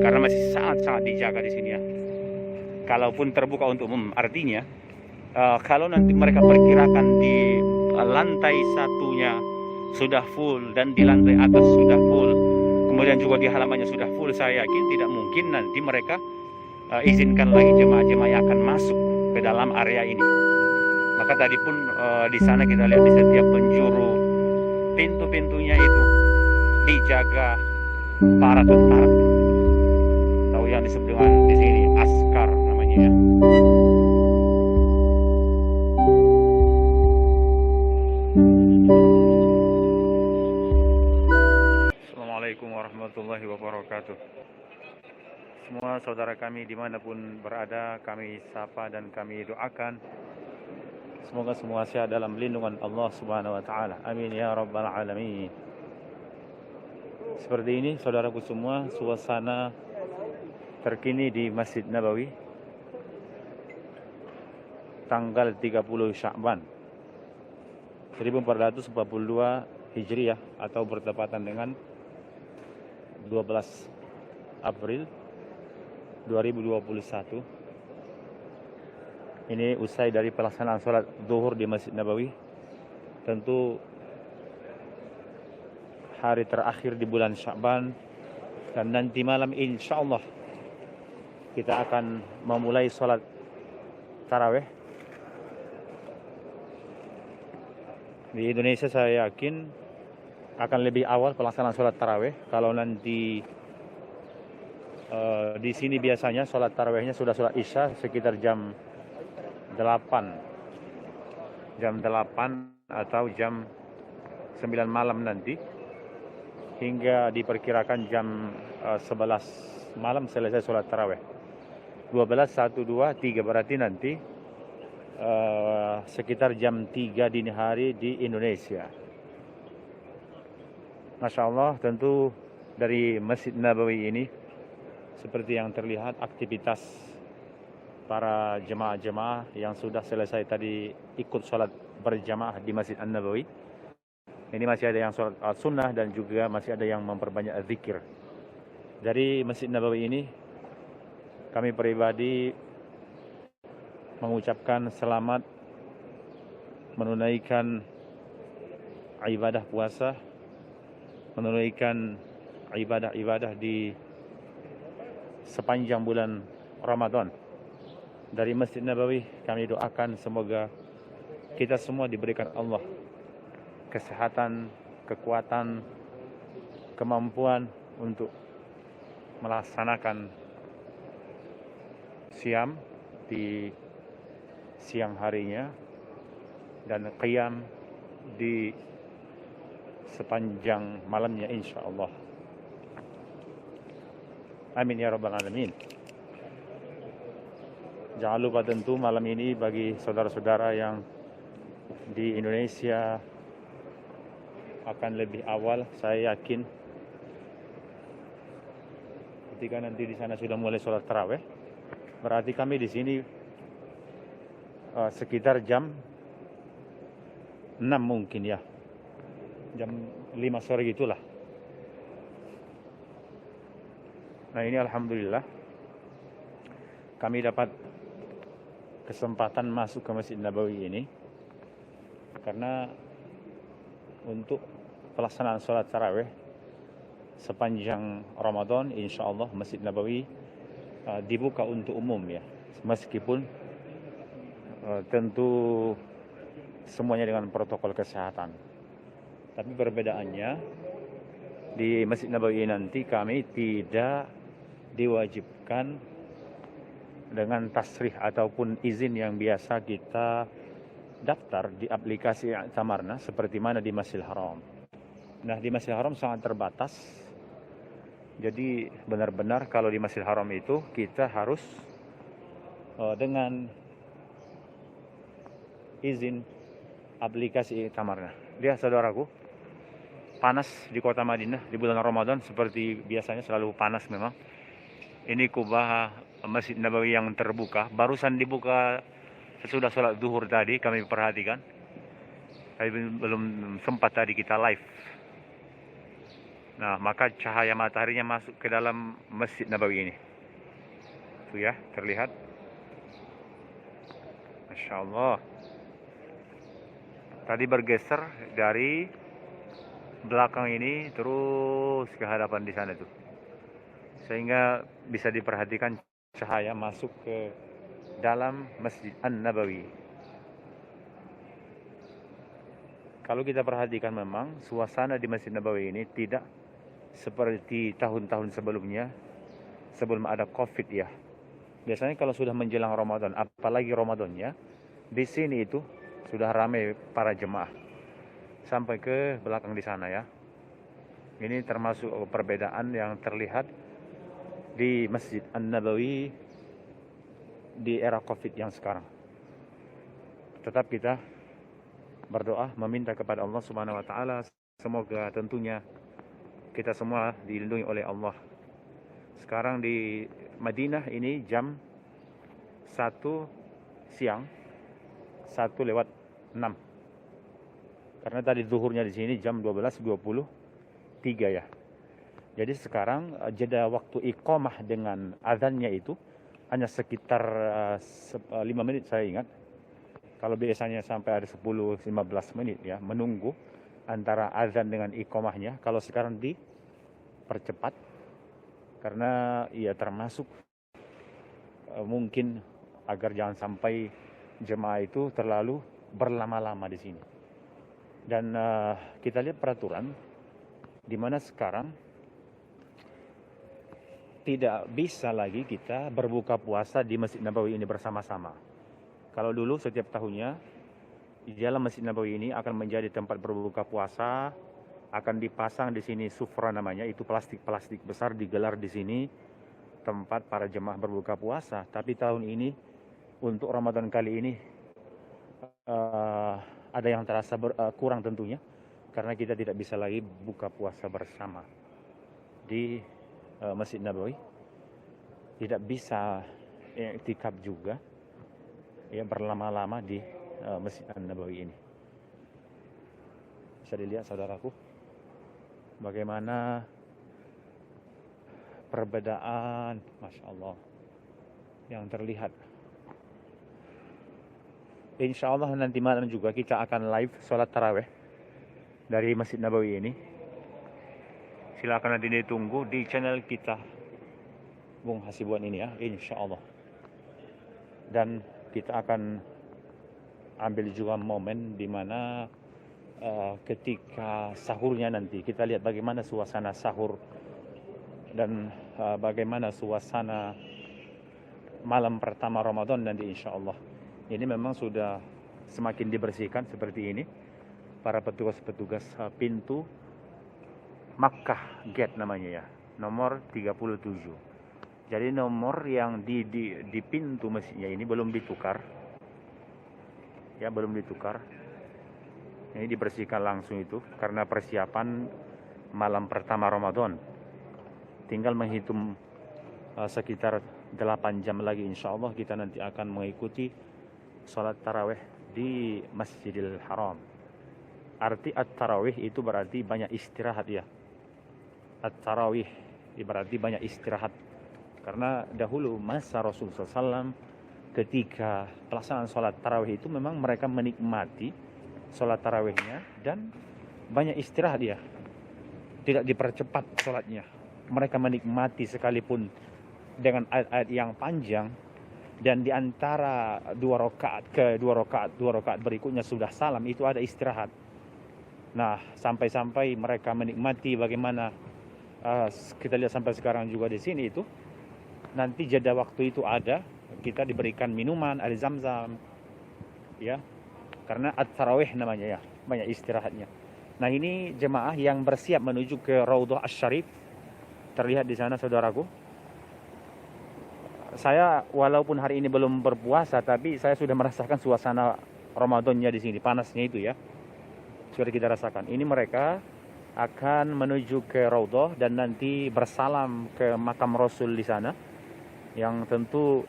karena masih sangat-sangat dijaga di sini ya. Kalaupun terbuka untuk umum, artinya kalau nanti mereka perkirakan di lantai satunya sudah full dan di lantai atas sudah full, kemudian juga di halamannya sudah full, saya yakin tidak mungkin nanti mereka izinkan lagi jemaah-jemaah yang akan masuk ke dalam area ini. Maka tadi pun di sana kita lihat di setiap penjuru pintu-pintunya itu dijaga para tentara, atau yang disebut dengan di sini askar namanya ya. Assalamualaikum warahmatullahi wabarakatuh. Semua saudara kami dimanapun berada, kami sapa dan kami doakan semoga semua sehat dalam lindungan Allah Subhanahu wa taala. Amin ya rabbal alamin. Seperti ini saudaraku semua, suasana terkini di Masjid Nabawi tanggal 30 Sya'ban 1442 Hijriah atau bertepatan dengan 12 April 2021. Ini usai dari pelaksanaan sholat zuhur di Masjid Nabawi. Tentu hari terakhir di bulan Sya'ban, dan nanti malam insya Allah kita akan memulai sholat tarawih. Di Indonesia saya yakin akan lebih awal pelaksanaan sholat tarawih. Kalau nanti di sini biasanya sholat tarawihnya sudah sholat isya sekitar jam 8 atau jam 9 malam nanti, hingga diperkirakan jam 11 malam selesai sholat tarawih. 12, 1, 2, 3 berarti nanti sekitar jam 3 dini hari di Indonesia. Masya Allah, tentu dari Masjid Nabawi ini seperti yang terlihat aktivitas para jemaah-jemaah yang sudah selesai tadi ikut sholat berjamaah di Masjid An-Nabawi. Ini masih ada yang sholat sunnah dan juga masih ada yang memperbanyak zikir. Dari Masjid Nabawi ini kami pribadi mengucapkan selamat menunaikan ibadah puasa, menunaikan ibadah-ibadah di sepanjang bulan Ramadan. Dari Masjid Nabawi kami doakan semoga kita semua diberikan Allah kesehatan, kekuatan, kemampuan untuk melaksanakan siam di siang harinya dan qiyam di sepanjang malamnya insya Allah. Amin ya rabbal alamin. Jangan lupa tentu malam ini bagi saudara-saudara yang di Indonesia akan lebih awal, saya yakin ketika nanti di sana sudah mulai sholat tarawih, berarti kami di sini sekitar jam 6 mungkin ya, jam 5 sore gitulah. Nah ini alhamdulillah kami dapat kesempatan masuk ke Masjid Nabawi ini karena untuk pelaksanaan sholat tarawih sepanjang Ramadan insya Allah Masjid Nabawi dibuka untuk umum ya, meskipun tentu semuanya dengan protokol kesehatan. Tapi perbedaannya di Masjid Nabawi nanti kami tidak diwajibkan dengan tasrih ataupun izin yang biasa kita daftar di aplikasi I'tamarna seperti mana di Masjidil Haram. Nah di Masjidil Haram sangat terbatas. Jadi benar-benar kalau di Masjidil Haram itu kita harus dengan izin aplikasi I'tamarna. Lihat saudaraku, panas di kota Madinah di bulan Ramadan seperti biasanya selalu panas memang. Ini kubah Masjid Nabawi yang terbuka, barusan dibuka sesudah sholat zuhur tadi kami perhatikan. Tapi belum sempat tadi kita live. Nah, maka cahaya mataharinya masuk ke dalam Masjid Nabawi ini. Itu ya, terlihat. Masya Allah. Tadi bergeser dari belakang ini terus ke hadapan di sana tuh. Sehingga bisa diperhatikan cahaya masuk ke dalam Masjid An-Nabawi. Kalau kita perhatikan memang suasana di Masjid Nabawi ini tidak seperti tahun-tahun sebelumnya, sebelum ada Covid ya. Biasanya kalau sudah menjelang Ramadan, apalagi Ramadannya, di sini itu sudah ramai para jemaah sampai ke belakang di sana ya. Ini termasuk perbedaan yang terlihat di Masjid An-Nabawi di era Covid yang sekarang. Tetap kita berdoa meminta kepada Allah Subhanahu wa taala, semoga tentunya kita semua dilindungi oleh Allah. Sekarang di Madinah ini jam 1 siang, 1:06. Karena tadi zuhurnya di sini jam 12:23 ya. Jadi sekarang jeda waktu iqamah dengan azannya itu hanya sekitar 5 menit saya ingat. Kalau biasanya sampai ada 10-15 menit ya menunggu antara azan dengan iqamahnya. Kalau sekarang dipercepat karena ya termasuk mungkin agar jangan sampai jemaah itu terlalu berlama-lama di sini. Dan kita lihat peraturan di mana sekarang tidak bisa lagi kita berbuka puasa di Masjid Nabawi ini bersama-sama. Kalau dulu setiap tahunnya di dalam Masjid Nabawi ini akan menjadi tempat berbuka puasa, akan dipasang di sini sufra namanya, itu plastik-plastik besar digelar di sini tempat para jemaah berbuka puasa. Tapi tahun ini untuk Ramadan kali ini ada yang terasa kurang tentunya karena kita tidak bisa lagi buka puasa bersama di Masjid Nabawi. Tidak bisa iktikaf juga ya berlama-lama di Masjid An-Nabawi ini. Bisa dilihat saudaraku bagaimana perbedaan, Masya Allah, yang terlihat. Insya Allah nanti malam juga kita akan live sholat taraweh dari Masjid Nabawi ini. Silakan nanti ditunggu di channel kita Bung Hasibuan ini ya, insya Allah. Dan kita akan ambil juga momen di mana ketika sahurnya nanti kita lihat bagaimana suasana sahur dan bagaimana suasana malam pertama Ramadan nanti insya Allah. Ini memang sudah semakin dibersihkan seperti ini. Para petugas-petugas pintu Makkah Gate namanya ya, nomor 37. Jadi nomor yang di pintu masjidnya ini belum ditukar. Ya, belum ditukar. Ini dibersihkan langsung itu karena persiapan malam pertama Ramadan. Tinggal menghitung sekitar 8 jam lagi insya Allah kita nanti akan mengikuti sholat tarawih di Masjidil Haram. Arti at-tarawih itu berarti banyak istirahat ya. At-tarawih berarti banyak istirahat. Karena dahulu masa Rasulullah SAW ketika pelaksanaan sholat tarawih itu memang mereka menikmati sholat tarawihnya dan banyak istirahat ya. Tidak dipercepat sholatnya. Mereka menikmati sekalipun dengan ayat-ayat yang panjang. Dan di antara dua rakaat berikutnya sudah salam, itu ada istirahat. Nah, sampai-sampai mereka menikmati bagaimana kita lihat sampai sekarang juga di sini itu nanti jeda waktu itu ada, kita diberikan minuman, air zam-zam, ya, karena at-tarawih namanya ya, banyak istirahatnya. Nah, ini jemaah yang bersiap menuju ke Raudhah Asy-Syarif, terlihat di sana saudaraku. Saya walaupun hari ini belum berpuasa, tapi saya sudah merasakan suasana Ramadannya di sini, panasnya itu ya. Sudah kita rasakan. Ini mereka akan menuju ke Raudhah dan nanti bersalam ke makam Rasul di sana, yang tentu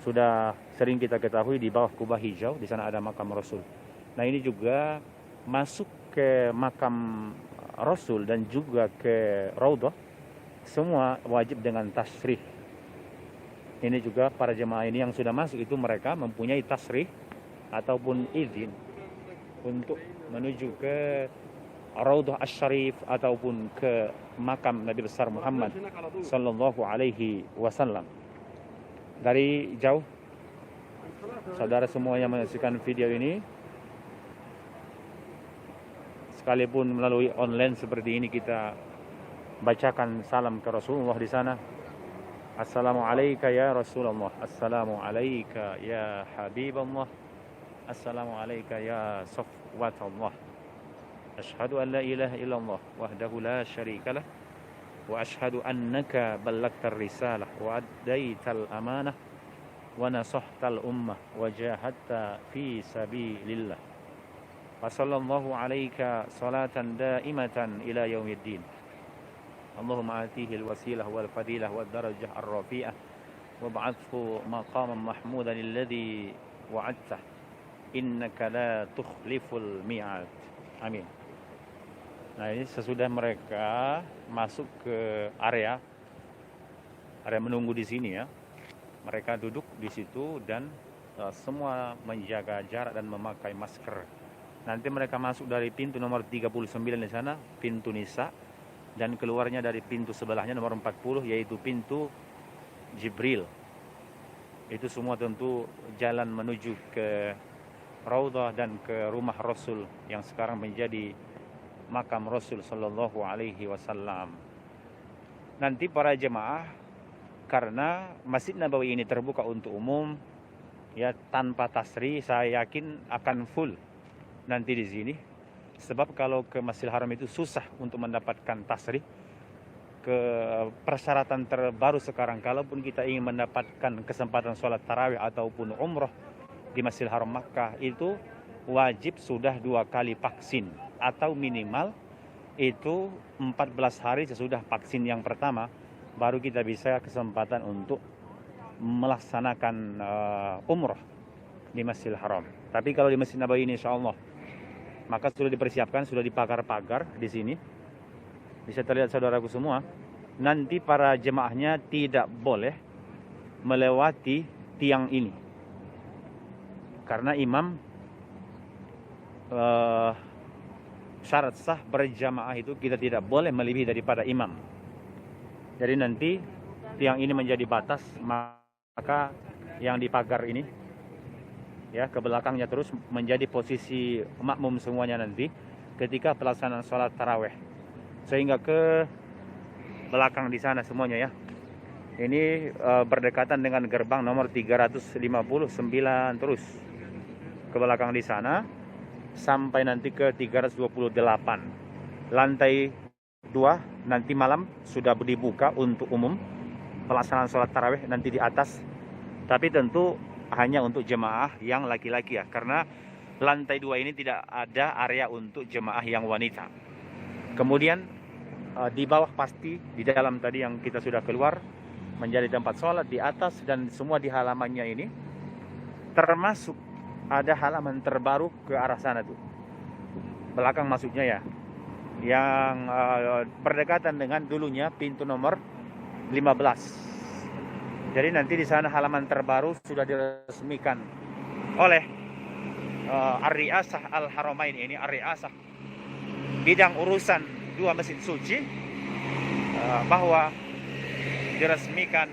sudah sering kita ketahui di bawah kubah hijau, di sana ada makam Rasul. Nah, ini juga masuk ke makam Rasul dan juga ke Raudhah, semua wajib dengan tasrih. Ini juga para jemaah ini yang sudah masuk itu mereka mempunyai tasrih ataupun izin untuk menuju ke Raudhah Asy-Syarif ataupun ke makam Nabi besar Muhammad sallallahu alaihi wasallam. Dari jauh saudara semua yang menyaksikan video ini, sekalipun melalui online seperti ini, kita bacakan salam ke Rasulullah di sana. Assalamu alayka ya Rasulullah, assalamu alayka ya Habiballah, assalamu alayka ya Safwatullah. Ashhadu an la ilaha illallah wahdahu la syarika lah wa ashhadu annaka ballagtar risalah wa addaital amanah wa nasahtal ummah wa jahadta fi sabilillah. Wa sallallahu alayka salatan daimatan ila yaumiddin. Allahumma atihil wasilah wal fadilah wad darajah ar-rafi'ah wa ba'athu maqaman mahmudan alladhi wa'adtah innaka la tukhliful mi'ad. Amin. Nah, ini sesudah mereka masuk ke area menunggu di sini ya. Mereka duduk di situ dan semua menjaga jarak dan memakai masker. Nanti mereka masuk dari pintu nomor 39 di sana, pintu Nisa, dan keluarnya dari pintu sebelahnya nomor 40 yaitu pintu Jibril. Itu semua tentu jalan menuju ke Raudhah dan ke rumah Rasul yang sekarang menjadi makam Rasul sallallahu alaihi wasallam. Nanti para jemaah, karena Masjid Nabawi ini terbuka untuk umum ya, tanpa tasrih, saya yakin akan full nanti di sini. Sebab kalau ke Masjidil Haram itu susah untuk mendapatkan tasrih. Ke persyaratan terbaru sekarang, kalaupun kita ingin mendapatkan kesempatan sholat tarawih ataupun umroh di Masjidil Haram Makkah, itu wajib sudah 2 kali vaksin, atau minimal itu 14 hari sesudah vaksin yang pertama baru kita bisa kesempatan untuk melaksanakan umrah di Masjidil Haram. Tapi kalau di Masjid Nabawi ini insyaallah maka sudah dipersiapkan, sudah dipagar-pagar di sini. Bisa terlihat saudaraku semua, nanti para jemaahnya tidak boleh melewati tiang ini. Karena imam syarat sah berjamaah itu kita tidak boleh melebihi daripada imam. Jadi nanti tiang ini menjadi batas, maka yang dipagar ini ya ke belakangnya terus menjadi posisi makmum semuanya nanti ketika pelaksanaan sholat taraweh, sehingga ke belakang di sana semuanya ya. Ini berdekatan dengan gerbang nomor 359 terus ke belakang di sana sampai nanti ke 328. Lantai 2 nanti malam sudah dibuka untuk umum pelaksanaan sholat tarawih nanti di atas, tapi tentu hanya untuk jemaah yang laki-laki ya, karena lantai 2 ini tidak ada area untuk jemaah yang wanita. Kemudian di bawah pasti di dalam tadi yang kita sudah keluar menjadi tempat sholat di atas, dan semua di halamannya ini termasuk ada halaman terbaru ke arah sana tuh belakang maksudnya ya, yang berdekatan dengan dulunya pintu nomor 15. Jadi nanti di sana halaman terbaru sudah diresmikan oleh Ar-Ri'asah Al-Haramain. Ini Ar-Ri'asah bidang urusan 2 masjid suci, bahwa diresmikan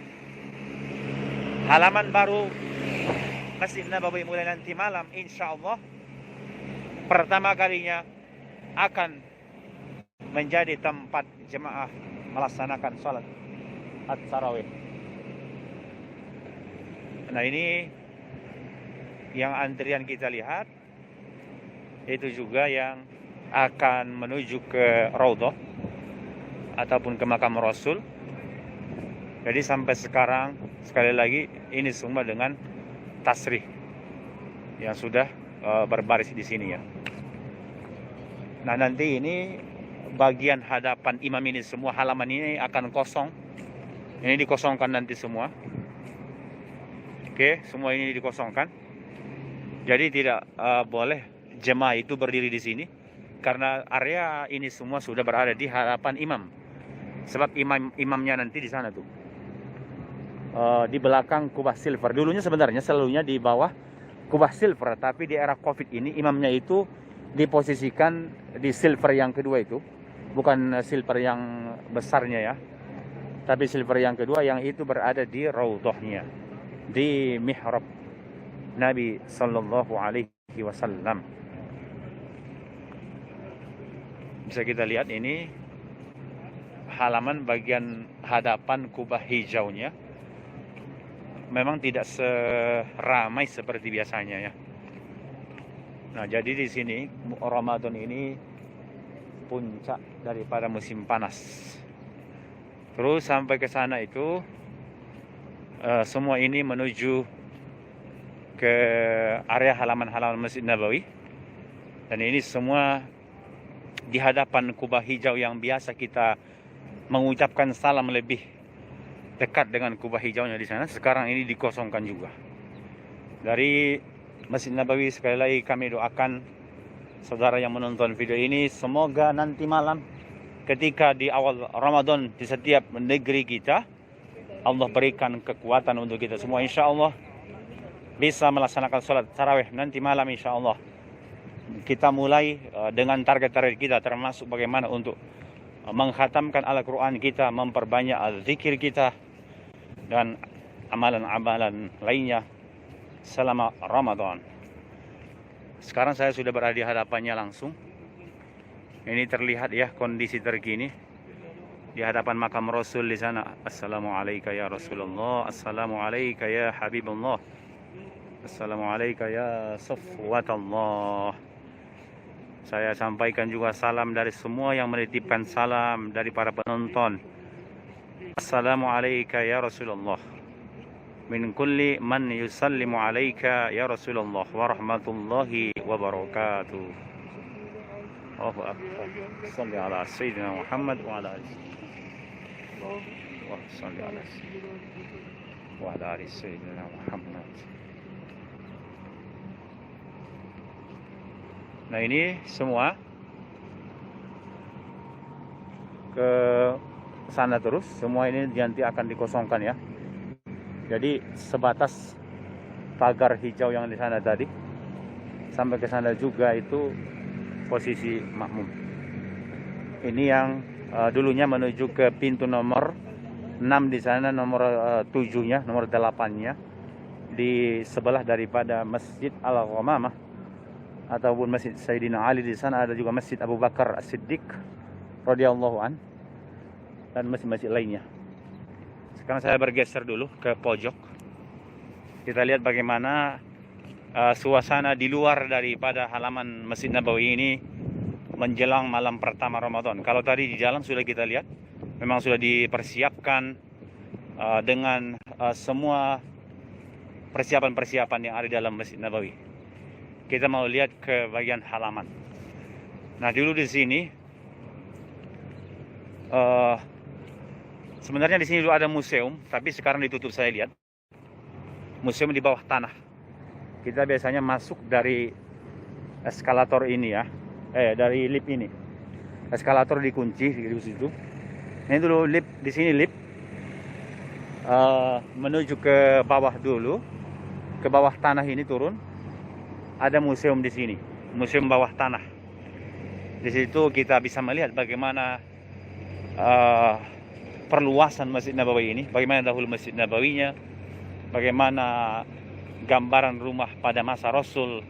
halaman baru Masjid Nabawi mulai nanti malam insya Allah pertama kalinya akan menjadi tempat jemaah melaksanakan sholat at-tarawih. Nah, ini yang antrian kita lihat, itu juga yang akan menuju ke Raudhah ataupun ke makam Rasul. Jadi sampai sekarang sekali lagi ini semua dengan tasrih yang sudah berbaris di sini ya. Nah, nanti ini bagian hadapan imam ini semua halaman ini akan kosong. Ini dikosongkan nanti semua. Oke, semua ini dikosongkan. Jadi tidak boleh jemaah itu berdiri di sini. karena area ini semua sudah berada di hadapan imam. Sebab imamnya nanti di sana tuh, di belakang kubah silver. Dulunya sebenarnya selalunya di bawah kubah silver, tapi di era COVID ini imamnya itu diposisikan di silver yang kedua itu, bukan silver yang besarnya ya, tapi silver yang kedua yang itu berada di raudhahnya, di mihrab Nabi Sallallahu Alaihi Wasallam. Bisa kita lihat ini halaman bagian hadapan kubah hijaunya. Memang tidak seramai seperti biasanya ya. Nah, jadi di sini Ramadan ini puncak daripada musim panas. Terus sampai ke sana itu semua ini menuju ke area halaman-halaman Masjid Nabawi. Dan ini semua di hadapan kubah hijau yang biasa kita mengucapkan salam lebih dekat dengan kubah hijaunya di sana. Sekarang ini dikosongkan juga. Dari Masjid Nabawi sekali lagi kami doakan saudara yang menonton video ini, semoga nanti malam ketika di awal Ramadan di setiap negeri kita, Allah berikan kekuatan untuk kita semua, insya Allah bisa melaksanakan sholat tarawih nanti malam. Insya Allah kita mulai dengan target-target kita, termasuk bagaimana untuk mengkhatamkan Al-Quran kita, memperbanyak zikir kita, dan amalan-amalan lainnya selama Ramadan. Sekarang saya sudah berada di hadapannya langsung. Ini terlihat ya kondisi terkini di hadapan makam Rasul di sana. Assalamualaikum ya Rasulullah, assalamualaikum ya Habibullah, assalamualaikum ya Safwatullah. Saya sampaikan juga salam dari semua yang menitipkan salam dari para penonton. Assalamualaikum ya Rasulullah. Min kulli man yusallimu alaika ya Rasulullah wa rahmatullahi wa barakatuh. Allahu akbar. Salli ala Sayyidina Muhammad wa ala alihi. Wa salli ala wa ala ali Sayyidina Muhammad. Nah, ini semua ke sana terus, semua ini nanti akan dikosongkan ya. Jadi sebatas pagar hijau yang di sana tadi sampai ke sana juga itu posisi makmum. Ini yang dulunya menuju ke pintu nomor 6 di sana, nomor 7-nya, nomor 8-nya di sebelah daripada Masjid Al-Ghamamah ataupun Masjid Sayyidina Ali. Di sana ada juga Masjid Abu Bakar As-Siddiq radhiyallahu an dan masjid-masjid lainnya. Sekarang saya bergeser dulu ke pojok. Kita lihat bagaimana suasana di luar daripada halaman Masjid Nabawi ini menjelang malam pertama Ramadan. Kalau tadi di jalan sudah kita lihat, memang sudah dipersiapkan dengan semua persiapan-persiapan yang ada di dalam Masjid Nabawi. Kita mau lihat ke bagian halaman. Nah, dulu di sini sebenarnya di sini dulu ada museum, tapi sekarang ditutup. Saya lihat museum di bawah tanah. Kita biasanya masuk dari eskalator ini ya, dari lift ini. Eskalator dikunci di situ. Ini dulu lift, di sini lift menuju ke bawah dulu, ke bawah tanah ini turun. Ada museum di sini, museum bawah tanah. Di situ kita bisa melihat bagaimana perluasan Masjid Nabawi ini, bagaimana dahulu Masjid Nabawinya, bagaimana gambaran rumah pada masa Rasul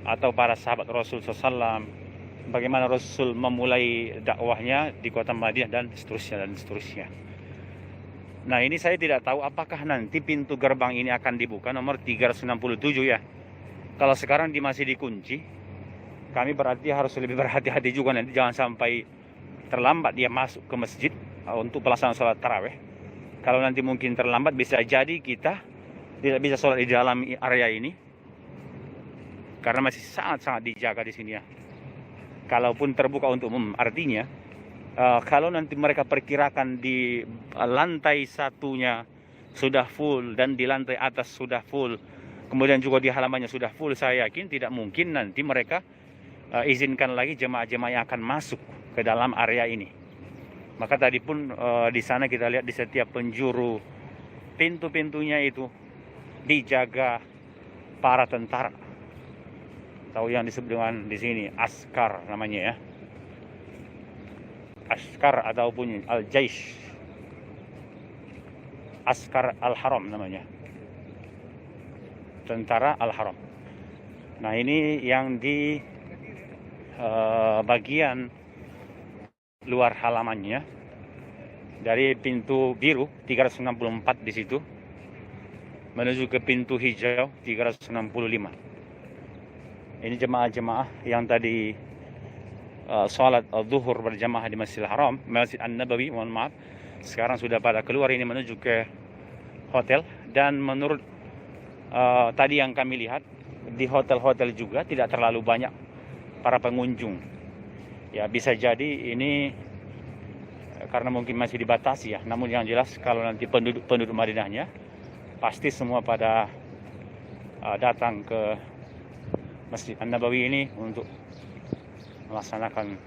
atau para sahabat Rasul SAW, bagaimana Rasul memulai dakwahnya di kota Madinah dan seterusnya. Nah, ini saya tidak tahu apakah nanti pintu gerbang ini akan dibuka nomor 367 ya. Kalau sekarang masih dikunci, kami berarti harus lebih berhati-hati juga nanti, jangan sampai terlambat dia masuk ke masjid untuk pelaksanaan sholat tarawih. Kalau nanti mungkin terlambat, bisa jadi kita tidak bisa sholat di dalam area ini karena masih sangat-sangat dijaga di sini ya. Kalaupun terbuka untuk umum, artinya kalau nanti mereka perkirakan di lantai satunya sudah full dan di lantai atas sudah full, kemudian juga di halamannya sudah full, saya yakin tidak mungkin nanti mereka izinkan lagi jemaah-jemaah yang akan masuk ke dalam area ini. Maka tadi pun di sana kita lihat di setiap penjuru pintu-pintunya itu dijaga para tentara. Tahu yang disebut dengan di sini askar namanya ya. Askar ataupun al-jaish. Askar al-haram namanya. Tentara al-haram. Nah, ini yang di bagian luar halamannya. Dari pintu biru 364 di situ menuju ke pintu hijau 365. Ini jemaah-jemaah yang tadi sholat zuhur berjamaah di Masjidil Haram, Masjid An-Nabawi, mohon maaf, sekarang sudah pada keluar ini menuju ke hotel. Dan menurut tadi yang kami lihat, di hotel-hotel juga tidak terlalu banyak para pengunjung. Ya, bisa jadi ini karena mungkin masih dibatasi ya. Namun yang jelas kalau nanti penduduk Madinahnya pasti semua pada datang ke Masjid An-Nabawi ini untuk melaksanakan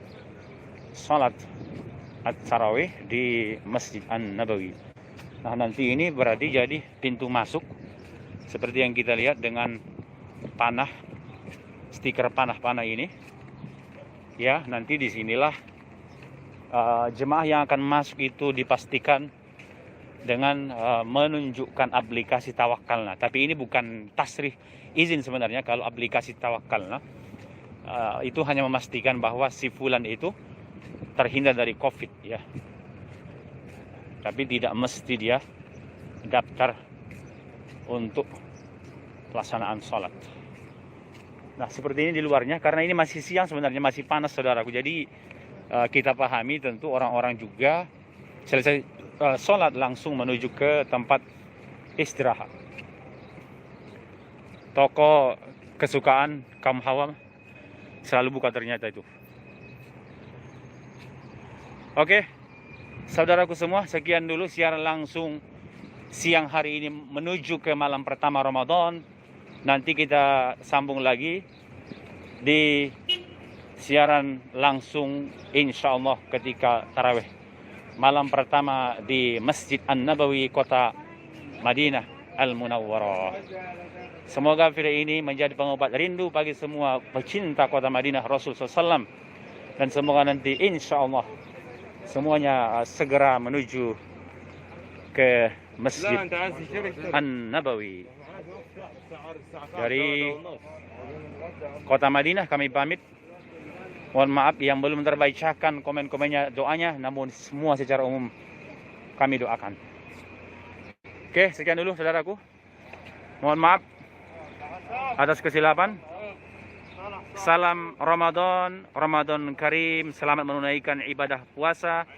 sholat at-tarawih di Masjid An-Nabawi. Nah, nanti ini berarti jadi pintu masuk seperti yang kita lihat dengan panah, stiker panah-panah ini. Ya, nanti disinilah jemaah yang akan masuk itu dipastikan dengan menunjukkan aplikasi Tawakkalna. Tapi ini bukan tasrih izin sebenarnya. Kalau aplikasi Tawakkalna itu hanya memastikan bahwa si fulan itu terhindar dari COVID ya. Tapi tidak mesti dia daftar untuk pelaksanaan sholat. Nah, seperti ini di luarnya, karena ini masih siang sebenarnya, masih panas saudaraku. Jadi kita pahami tentu orang-orang juga selesai sholat langsung menuju ke tempat istirahat. Toko kesukaan kaum hawa selalu buka ternyata itu. Oke, saudaraku semua, sekian dulu siaran langsung siang hari ini menuju ke malam pertama Ramadan. Nanti kita sambung lagi di siaran langsung insya Allah ketika tarawih malam pertama di Masjid An-Nabawi kota Madinah Al-Munawwarah. Semoga video ini menjadi pengobat rindu bagi semua pecinta kota Madinah Rasul SAW. Dan semoga nanti insya Allah semuanya segera menuju ke Masjid An-Nabawi. Dari kota Madinah kami pamit. Mohon maaf yang belum terbacakan komen-komennya, doanya, namun semua secara umum kami doakan. Oke, sekian dulu saudaraku. Mohon maaf atas kesilapan. Salam Ramadan, Ramadan Karim. Selamat menunaikan ibadah puasa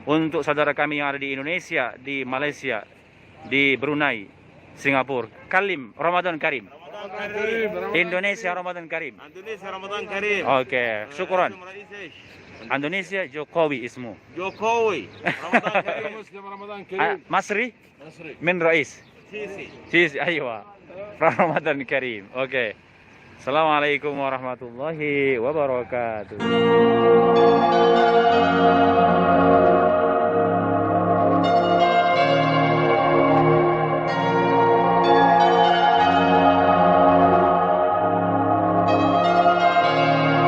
untuk saudara kami yang ada di Indonesia, di Malaysia, di Brunei, Singapura. Kalim Ramadan Karim. Indonesia Ramadan Karim. Indonesia Ramadan Karim. Oke, syukuran. Indonesia Jokowi ismu. Jokowi. Ramadan Karim. Muslim Ramadan Karim. Masri? Min Rais. Sisi. Sisi, aywa. Ramadan Karim. Oke. Assalamualaikum warahmatullahi wabarakatuh.